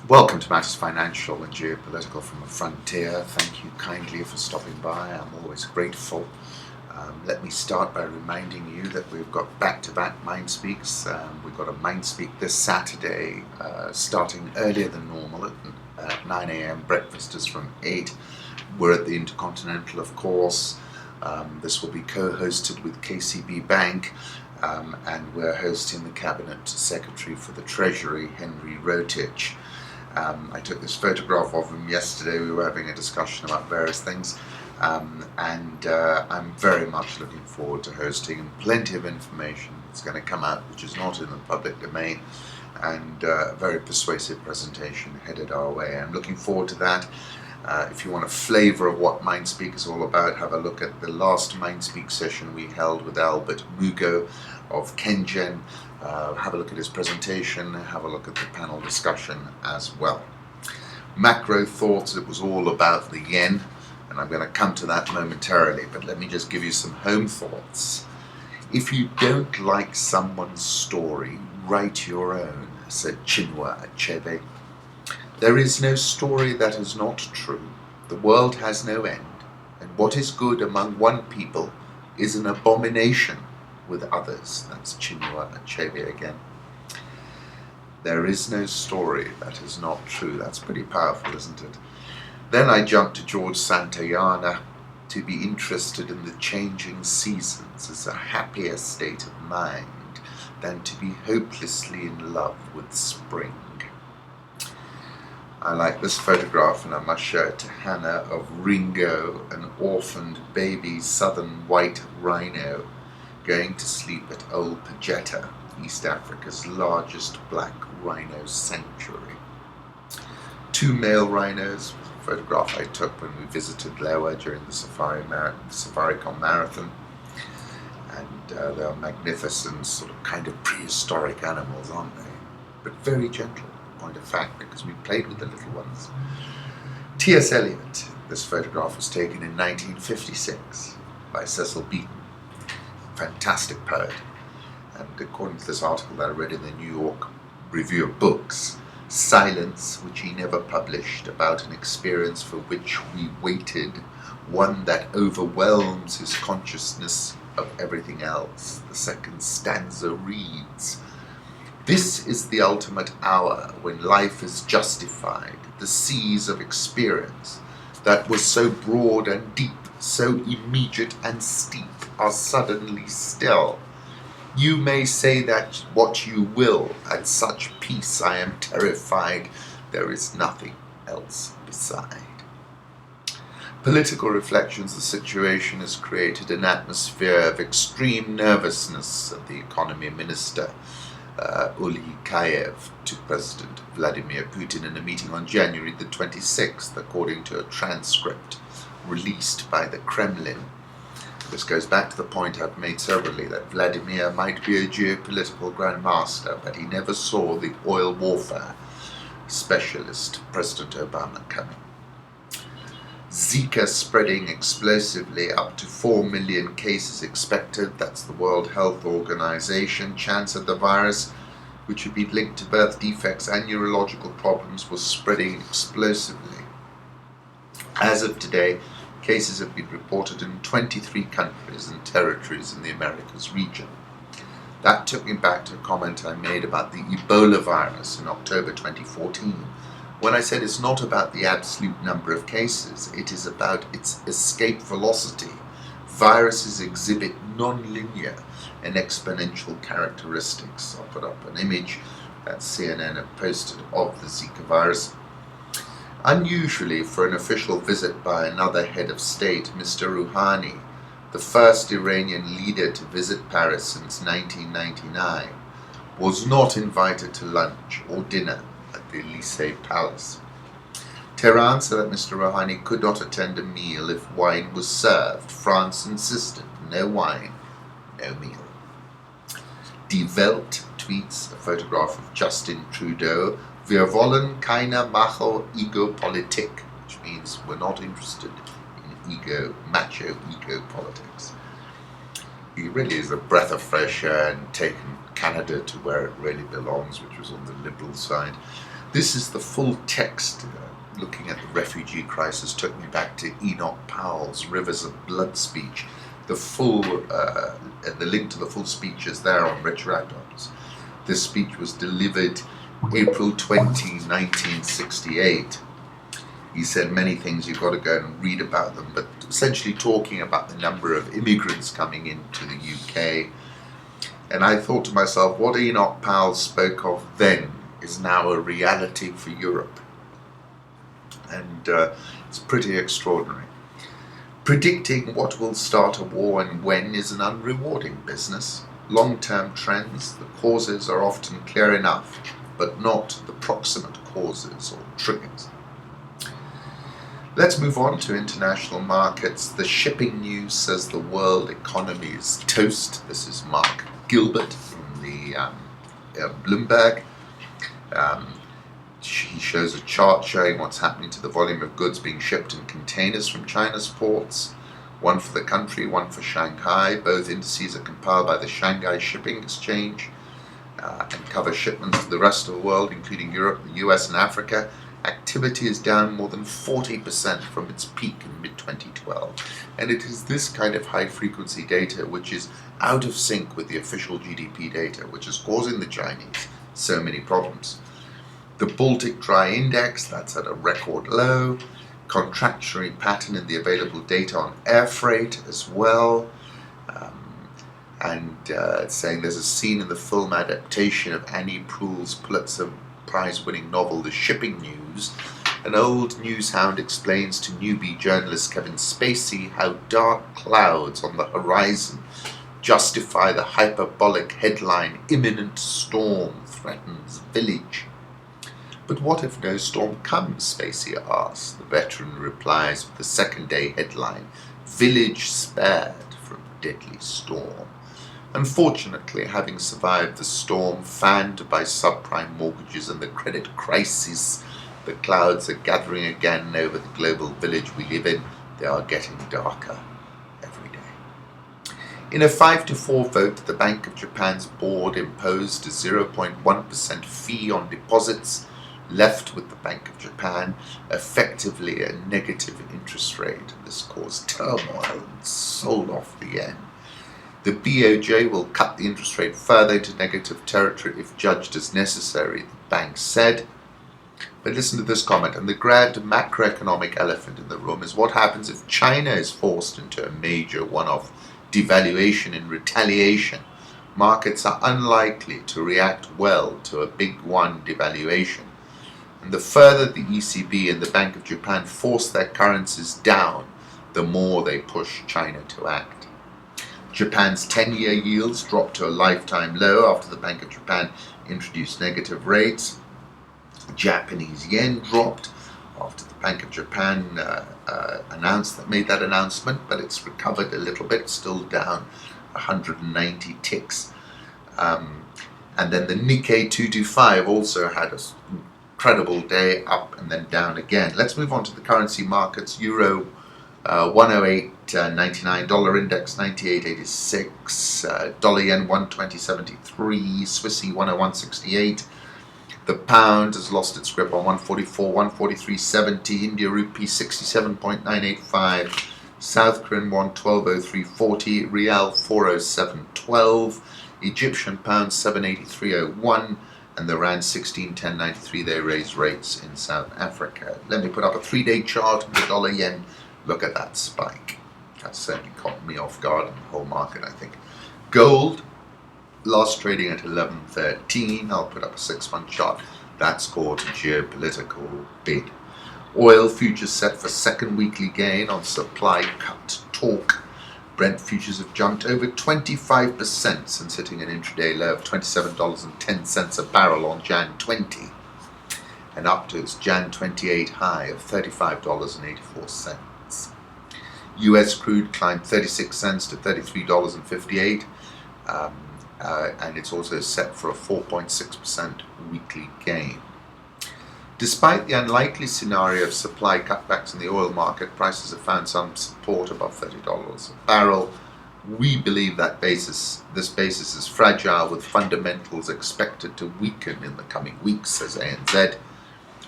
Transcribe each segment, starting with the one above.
Welcome to Matters Financial and Geopolitical from the Frontier. Thank you kindly for stopping by. I'm always grateful. Let me start by reminding you that we've got back-to-back Mind Speaks. We've got a Mind Speak this Saturday, starting earlier than normal at 9 a.m. Breakfast is from 8. We're at the Intercontinental, of course. This will be co-hosted with KCB Bank, and we're hosting the Cabinet Secretary for the Treasury, Henry Rotich. I took this photograph of him yesterday. We were having a discussion about various things, and I'm very much looking forward to hosting him. Plenty of information is going to come out which is not in the public domain, and a very persuasive presentation headed our way. I'm looking forward to that. If you want a flavour of what MindSpeak is all about, have a look at the last MindSpeak session we held with Albert Mugo of Kengen. Have a look at his presentation, have a look at the panel discussion as well. Macro thoughts, it was all about the yen, and I'm going to come to that momentarily, but let me just give you some home thoughts. If you don't like someone's story, write your own, said Chinua Achebe. There is no story that is not true. The world has no end, and what is good among one people is an abomination with others. That's Chinua Achebe again. There is no story that is not true. That's pretty powerful, isn't it? Then I jumped to George Santayana. To be interested in the changing seasons is a happier state of mind than to be hopelessly in love with spring. I like this photograph, and I must show it to Hannah, of Ringo, an orphaned baby southern white rhino, going to sleep at Old Pajeta, East Africa's largest black rhino sanctuary. Two male rhinos, a photograph I took when we visited Lewa during the Safaricom Marathon. And they're magnificent, sort of kind of prehistoric animals, aren't they? But very gentle. Point of fact, because we played with the little ones. T.S. Eliot. This photograph was taken in 1956 by Cecil Beaton, fantastic poet. And according to this article that I read in the New York Review of Books, Silence, which he never published, about an experience for which we waited, one that overwhelms his consciousness of everything else. The second stanza reads, "This is the ultimate hour when life is justified. The seas of experience that were so broad and deep, so immediate and steep, are suddenly still. You may say that what you will, at such peace I am terrified. There is nothing else beside." Political reflections. The situation has created an atmosphere of extreme nervousness of the economy minister. Ulikayev to President Vladimir Putin in a meeting on January the 26th, according to a transcript released by the Kremlin. This goes back to the point I've made severally, that Vladimir might be a geopolitical grandmaster, but he never saw the oil warfare specialist President Obama coming. Zika spreading explosively, up to 4 million cases expected. That's the World Health Organization. Chance of the virus, which had been linked to birth defects and neurological problems, was spreading explosively. As of today, cases have been reported in 23 countries and territories in the Americas region. That took me back to a comment I made about the Ebola virus in October 2014, when I said it's not about the absolute number of cases, it is about its escape velocity. Viruses exhibit non-linear and exponential characteristics. I'll put up an image that CNN have posted of the Zika virus. Unusually for an official visit by another head of state, Mr. Rouhani, the first Iranian leader to visit Paris since 1999, was not invited to lunch or dinner at the Elysee Palace. Tehran said that Mr. Rouhani could not attend a meal if wine was served. France insisted, no wine, no meal. Die Welt tweets a photograph of Justin Trudeau. Wir wollen keine Macho-Ego-Politik, which means we're not interested in macho ego politics. He really is a breath of fresh air and taken Canada to where it really belongs, which was on the Liberal side. This is the full text. Looking at the refugee crisis took me back to Enoch Powell's Rivers of Blood speech. The link to the full speech is there on Rich Radon's. This speech was delivered April 20, 1968. He said many things, you've got to go and read about them, but essentially talking about the number of immigrants coming into the UK. And I thought to myself, what Enoch Powell spoke of then is now a reality for Europe. And it's pretty extraordinary. Predicting what will start a war and when is an unrewarding business. Long-term trends, the causes are often clear enough, but not the proximate causes or triggers. Let's move on to international markets. The shipping news says the world economy is toast. This is Mark Gilbert from the Bloomberg. He shows a chart showing what's happening to the volume of goods being shipped in containers from China's ports. One for the country, one for Shanghai. Both indices are compiled by the Shanghai Shipping Exchange and cover shipments to the rest of the world, including Europe, the US, and Africa. Activity is down more than 40% from its peak in mid-2012. And it is this kind of high-frequency data which is out of sync with the official GDP data, which is causing the Chinese so many problems. The Baltic Dry Index, that's at a record low. Contractionary pattern in the available data on air freight as well. It's saying there's a scene in the film adaptation of Annie Proulx's Pulitzer Prize-winning novel, The Shipping News. An old newshound explains to newbie journalist Kevin Spacey how dark clouds on the horizon justify the hyperbolic headline, "Imminent storm threatens village." But what if no storm comes, Spacey asks. The veteran replies with the second-day headline, "Village spared from deadly storm." Unfortunately, having survived the storm fanned by subprime mortgages and the credit crisis, the clouds are gathering again over the global village we live in. They are getting darker every day. In a 5-4 vote, the Bank of Japan's board imposed a 0.1% fee on deposits, left with the Bank of Japan effectively a negative interest rate. This caused turmoil and sold off the yen. The BOJ will cut the interest rate further into negative territory if judged as necessary, the bank said. But listen to this comment, and the grand macroeconomic elephant in the room is what happens if China is forced into a major one-off devaluation in retaliation. Markets are unlikely to react well to a big one devaluation. And the further the ECB and the Bank of Japan force their currencies down, the more they push China to act. Japan's 10-year yields dropped to a lifetime low after the Bank of Japan introduced negative rates. Japanese yen dropped after the Bank of Japan made that announcement, but it's recovered a little bit, still down 190 ticks. And then the Nikkei 225 also had an incredible day, up and then down again. Let's move on to the currency markets. Euro 108.99, dollar index 98.86, dollar yen 120.73, Swissy 101.68. The pound has lost its grip on 144, 143.70, India rupee 67.985, South Korean won 1203.40, Rial 407.12, Egyptian pound 783.01, and the rand 1610.93. They raised rates in South Africa. Let me put up a 3-day chart of the dollar yen. Look at that spike. That certainly caught me off guard in the whole market, I think. Gold, last trading at 11.13. I'll put up a 6-month chart. That's called geopolitical bid. Oil futures set for second weekly gain on supply cut talk. Brent futures have jumped over 25% since hitting an intraday low of $27.10 a barrel on Jan 20, and up to its Jan 28 high of $35.84. US crude climbed 36 cents to $33.58, and it's also set for a 4.6% weekly gain. Despite the unlikely scenario of supply cutbacks in the oil market, prices have found some support above $30 a barrel. We believe that this basis is fragile, with fundamentals expected to weaken in the coming weeks, says ANZ.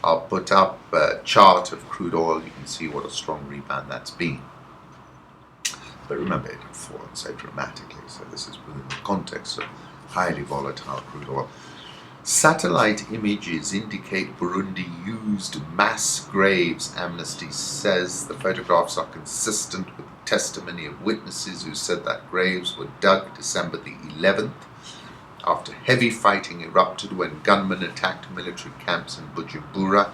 I'll put up a chart of crude oil. You can see what a strong rebound that's been. But remember, it had fallen so dramatically, so this is within the context of highly volatile crude oil. Satellite images indicate Burundi used mass graves, Amnesty says. The photographs are consistent with the testimony of witnesses who said that graves were dug December the 11th after heavy fighting erupted when gunmen attacked military camps in Bujumbura.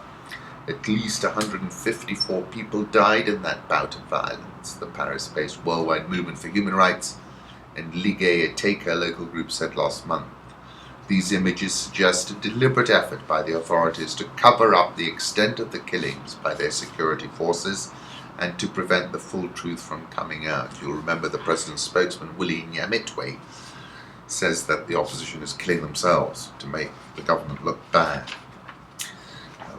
At least 154 people died in that bout of violence, the Paris-based Worldwide Movement for Human Rights and Ligue Eteka local group said last month. These images suggest a deliberate effort by the authorities to cover up the extent of the killings by their security forces and to prevent the full truth from coming out. You'll remember the president's spokesman, Willie Nyamitwe, says that the opposition is killing themselves to make the government look bad.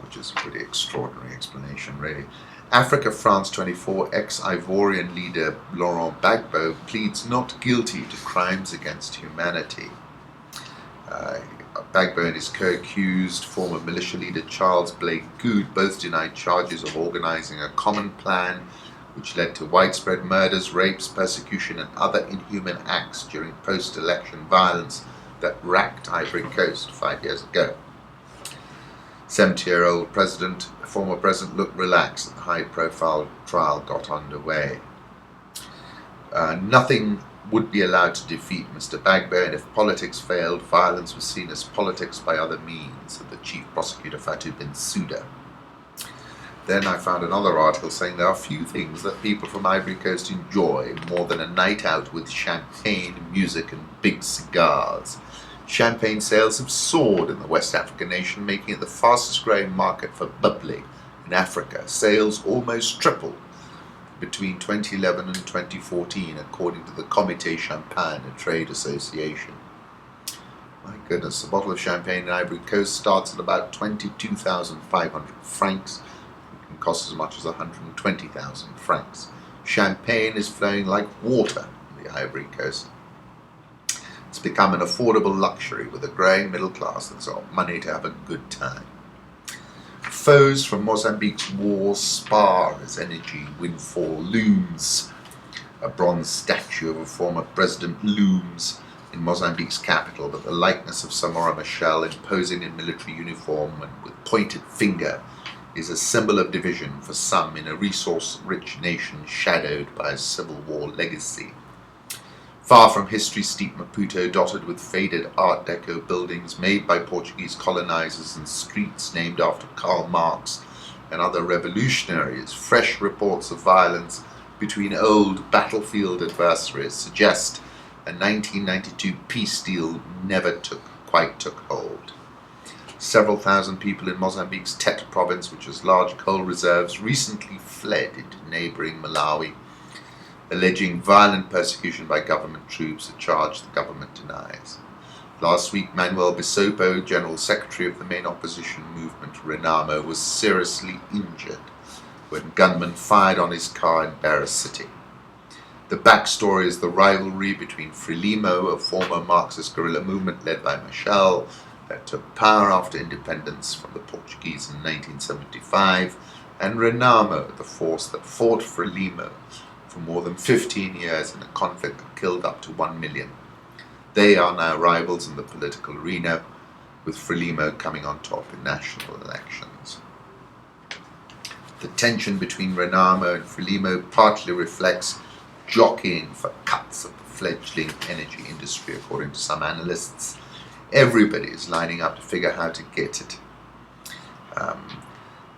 Which is a pretty extraordinary explanation, really. Africa France 24 ex-Ivorian leader Laurent Gbagbo pleads not guilty to crimes against humanity. Gbagbo and his co-accused former militia leader Charles Blake Good both denied charges of organizing a common plan which led to widespread murders, rapes, persecution and other inhuman acts during post-election violence that racked Ivory Coast 5 years ago. 70-year-old former president looked relaxed as the high-profile trial got underway. Nothing would be allowed to defeat Mr. Gbagbo, and if politics failed, violence was seen as politics by other means, said the chief prosecutor Fatou Bensouda. Then I found another article saying there are few things that people from Ivory Coast enjoy more than a night out with champagne, music and big cigars. Champagne sales have soared in the West African nation, making it the fastest growing market for bubbly in Africa. Sales almost tripled between 2011 and 2014, according to the Comité Champagne, a trade association. My goodness, a bottle of champagne in Ivory Coast starts at about 22,500 francs. It can cost as much as 120,000 francs. Champagne is flowing like water in the Ivory Coast. It's become an affordable luxury with a growing middle class that's got money to have a good time. Foes from Mozambique's war spar as energy windfall looms. A bronze statue of a former president looms in Mozambique's capital, but the likeness of Samora Machel imposing in military uniform and with pointed finger is a symbol of division for some in a resource-rich nation shadowed by a civil war legacy. Far from history-steeped Maputo, dotted with faded Art Deco buildings made by Portuguese colonizers and streets named after Karl Marx and other revolutionaries, fresh reports of violence between old battlefield adversaries suggest a 1992 peace deal never quite took hold. Several thousand people in Mozambique's Tete province, which has large coal reserves, recently fled into neighboring Malawi, alleging violent persecution by government troops, a charge the government denies. Last week, Manuel Bissopo, General Secretary of the main opposition movement, Renamo, was seriously injured when gunmen fired on his car in Beira City. The backstory is the rivalry between Frelimo, a former Marxist guerrilla movement led by Machel, that took power after independence from the Portuguese in 1975, and Renamo, the force that fought Frelimo for more than 15 years in a conflict that killed up to 1 million. They are now rivals in the political arena, with Frelimo coming on top in national elections. The tension between Renamo and Frelimo partly reflects jockeying for cuts of the fledgling energy industry, according to some analysts. Everybody is lining up to figure how to get it.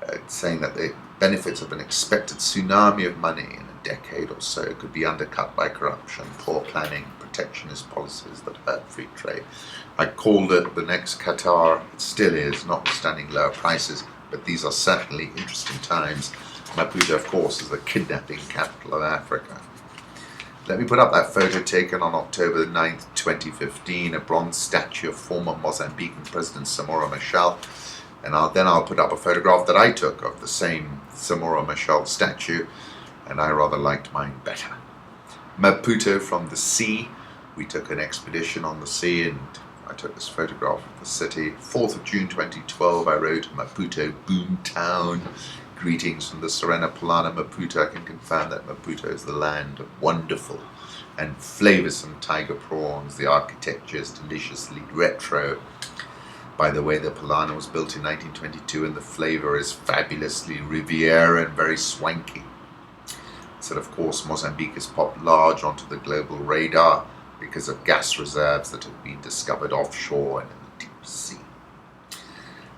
It's saying that the benefits of an expected tsunami of money in a decade or so could be undercut by corruption, poor planning, protectionist policies that hurt free trade. I called it the next Qatar. It still is, notwithstanding lower prices, but these are certainly interesting times. Maputo, of course, is the kidnapping capital of Africa. Let me put up that photo taken on October 9th, 2015, a bronze statue of former Mozambican President Samora Machel. And I'll put up a photograph that I took of the same Samora Machel statue, and I rather liked mine better. Maputo from the sea. We took an expedition on the sea, and I took this photograph of the city. 4th of June 2012, I wrote Maputo, Boomtown. Greetings from the Serena Plana Maputo. I can confirm that Maputo is the land of wonderful and flavoursome tiger prawns. The architecture is deliciously retro. By the way, the Plana was built in 1922 and the flavour is fabulously Riviera and very swanky. So of course Mozambique has popped large onto the global radar because of gas reserves that have been discovered offshore and in the deep sea.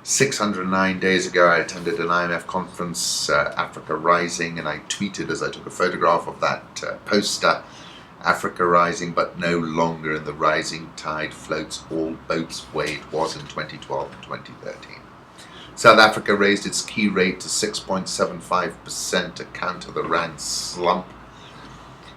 609 days ago I attended an IMF conference, Africa Rising, and I tweeted as I took a photograph of that poster, Africa rising but no longer, and the rising tide floats all boats way it was in 2012 and 2013. South Africa raised its key rate to 6.75% to counter the rand slump.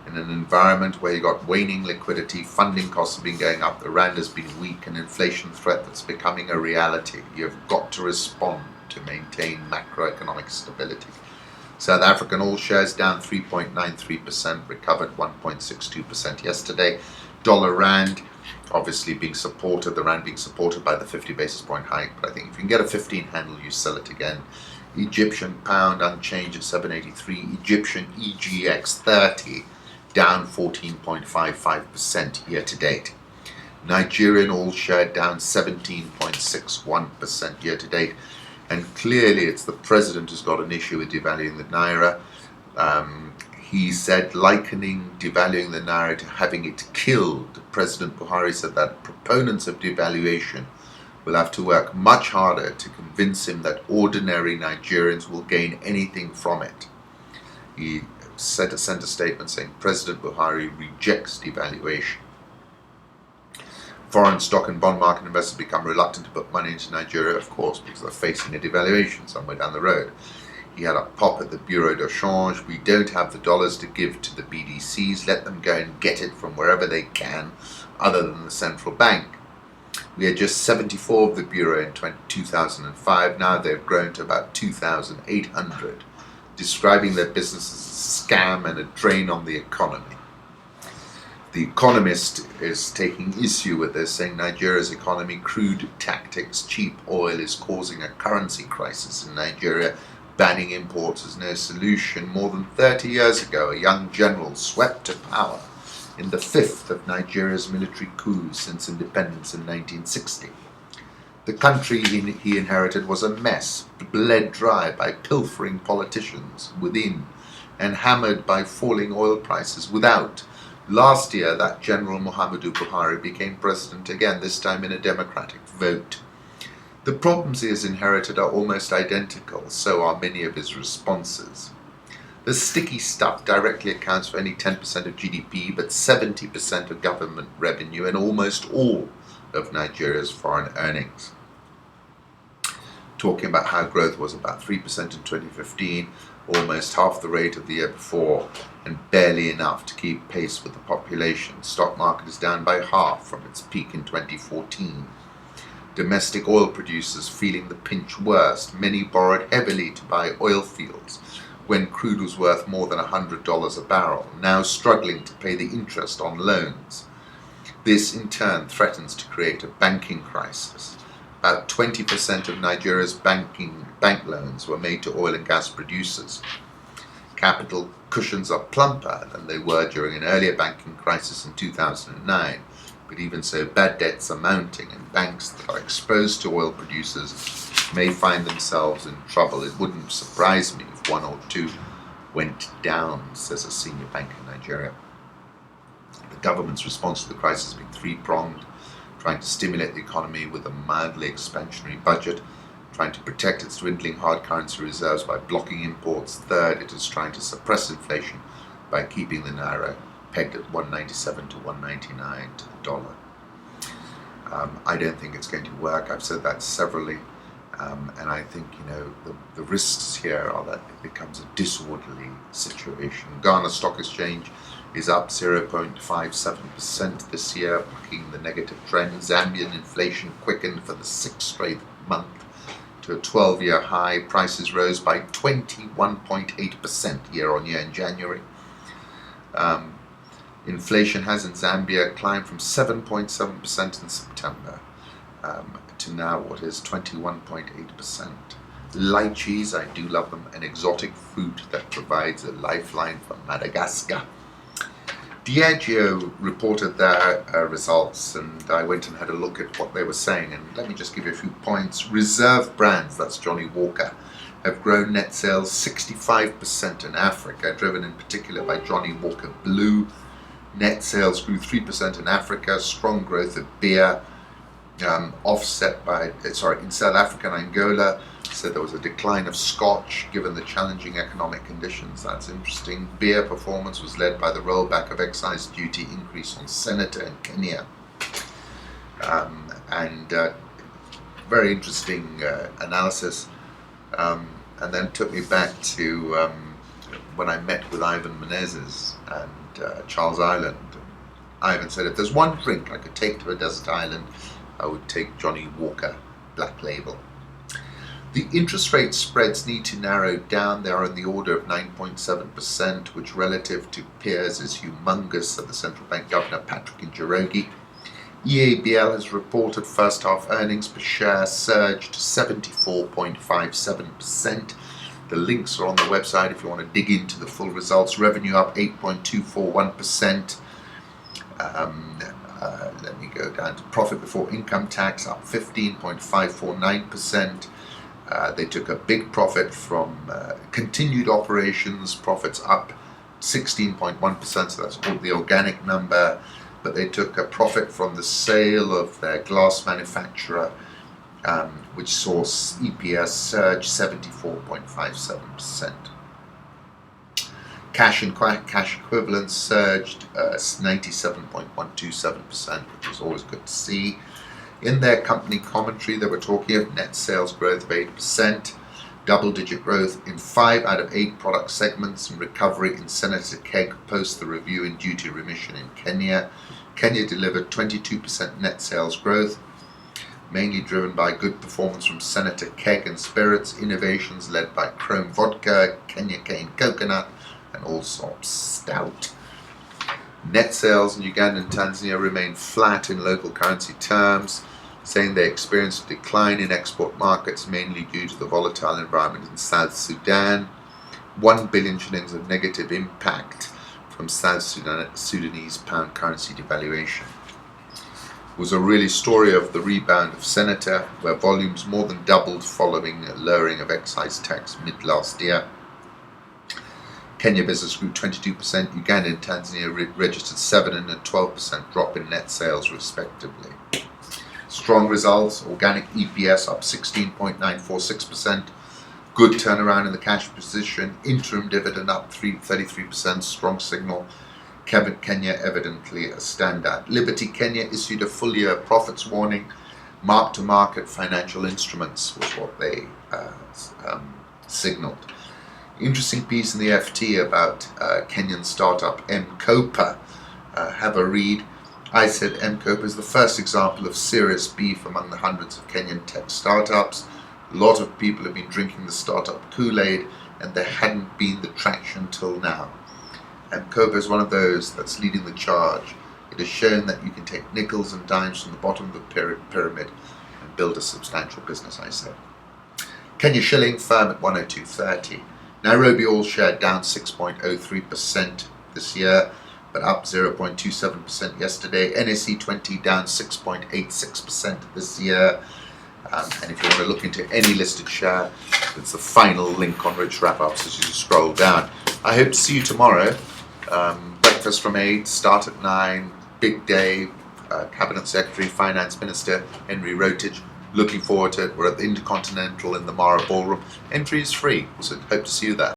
In an environment where you got waning liquidity, funding costs have been going up, the rand has been weak, and inflation threat that's becoming a reality. You've got to respond to maintain macroeconomic stability. South African all shares down 3.93%, recovered 1.62% yesterday. Dollar rand obviously being supported, the rand being supported by the 50 basis point hike, but I think if you can get a 15 handle, you sell it again. Egyptian pound unchanged at 783, Egyptian EGX 30 down 14.55% year to date. Nigerian all share down 17.61% year to date. And clearly it's the president who's got an issue with devaluing the naira. He said, likening devaluing the naira to having it killed. President Buhari said that proponents of devaluation will have to work much harder to convince him that ordinary Nigerians will gain anything from it. He sent a statement saying President Buhari rejects devaluation. Foreign stock and bond market investors become reluctant to put money into Nigeria, of course, because they're facing a devaluation somewhere down the road. He had a pop at the Bureau de Change. We don't have the dollars to give to the BDCs. Let them go and get it from wherever they can, other than the central bank. We had just 74 of the Bureau in 2005. Now they've grown to about 2,800, describing their business as a scam and a drain on the economy. The Economist is taking issue with this, saying Nigeria's economy, crude tactics, cheap oil is causing a currency crisis in Nigeria. Banning imports is no solution. More than 30 years ago, a young general swept to power in the fifth of Nigeria's military coups since independence in 1960. The country he inherited was a mess, bled dry by pilfering politicians within and hammered by falling oil prices without. Last year, that General Muhammadu Buhari became president again, this time in a democratic vote. The problems he has inherited are almost identical, so are many of his responses. The sticky stuff directly accounts for only 10% of GDP, but 70% of government revenue and almost all of Nigeria's foreign earnings. Talking about how growth was about 3% in 2015, almost half the rate of the year before, and barely enough to keep pace with the population. Stock market is down by half from its peak in 2014. Domestic oil producers feeling the pinch worst. Many borrowed heavily to buy oil fields when crude was worth more than $100 a barrel, now struggling to pay the interest on loans. This in turn threatens to create a banking crisis. About 20% of Nigeria's bank loans were made to oil and gas producers. Capital cushions are plumper than they were during an earlier banking crisis in 2009, but even so, bad debts are mounting, and banks that are exposed to oil producers may find themselves in trouble. It wouldn't surprise me if one or two went down, says a senior bank in Nigeria. The government's response to the crisis has been three-pronged: trying to stimulate the economy with a mildly expansionary budget, trying to protect its dwindling hard currency reserves by blocking imports. Third, it is trying to suppress inflation by keeping the naira pegged at 197 to 199 to the dollar. I don't think it's going to work. I've said that severally, and I think the risks here are that it becomes a disorderly situation. Ghana Stock Exchange is up 0.57% this year, bucking the negative trend. Zambian inflation quickened for the sixth straight month to a 12-year high. Prices rose by 21.8% year on year in January. Inflation has in Zambia climbed from 7.7% in September to now what is 21.8%. Lychees, I do love them, an exotic fruit that provides a lifeline for Madagascar. Diageo reported their results, and I went and had a look at what they were saying, and let me just give you a few points. Reserve brands, that's Johnny Walker, have grown net sales 65% in Africa, driven in particular by Johnny Walker Blue. Net sales grew 3% in Africa, strong growth of beer, offset by, in South Africa and Angola, so there was a decline of Scotch given the challenging economic conditions. That's interesting. Beer performance was led by the rollback of excise duty increase on Senator in Kenya. Very interesting analysis. And then took me back to when I met with Ivan Menezes and Charles Island. Ivan said, if there's one drink I could take to a desert island, I would take Johnny Walker Black Label. The interest rate spreads need to narrow down. They are in the order of 9.7%, which relative to peers is humongous, said the central bank governor Patrick Njoroge. EABL has reported first half earnings per share surged 74.57%. The links are on the website if you want to dig into the full results. Revenue up 8.241%. Let me go down to profit before income tax, up 15.549%. They took a big profit from continued operations, profits up 16.1%, so that's all the organic number. But they took a profit from the sale of their glass manufacturer, which saw EPS surge 74.57%. Cash and cash equivalents surged 97.127%, which is always good to see. In their company commentary, they were talking of net sales growth of 8%, double-digit growth in 5 out of 8 product segments, and recovery in Senator Keg post the review in duty remission in Kenya. Kenya delivered 22% net sales growth, mainly driven by good performance from Senator Keg and spirits, innovations led by Chrome Vodka, Kenya Cane Coconut, and Allsop Stout. Net sales in Uganda and Tanzania remain flat in local currency terms, saying they experienced a decline in export markets mainly due to the volatile environment in South Sudan. 1 billion shillings of negative impact from South Sudanese pound currency devaluation. It was a really story of the rebound of Senator, where volumes more than doubled following a lowering of excise tax mid last year. Kenya business grew 22%, Uganda and Tanzania registered 7% and a 12% drop in net sales respectively. Strong results, organic EPS up 16.946%, good turnaround in the cash position, interim dividend up 33%, strong signal. Kenya evidently a standout. Liberty Kenya issued a full year profits warning. Mark-to-market financial instruments was what they signaled. Interesting piece in the FT about Kenyan startup M-Kopa. Have a read. I said M-Kopa is the first example of serious beef among the hundreds of Kenyan tech startups. A lot of people have been drinking the startup Kool-Aid, and there hadn't been the traction till now. M-Kopa is one of those that's leading the charge. It has shown that you can take nickels and dimes from the bottom of the pyramid and build a substantial business, I say. Kenya shilling firm at 102.30. Nairobi all share down 6.03% this year, but up 0.27% yesterday. NSE 20 down 6.86% this year. And if you want to look into any listed share, it's the final link on Rich Wrap-Ups as you scroll down. I hope to see you tomorrow. Breakfast from 8, start at 9, big day. Cabinet Secretary, Finance Minister Henry Rotich. Looking forward to it. We're at the Intercontinental in the Mara Ballroom. Entry is free, so hope to see you there.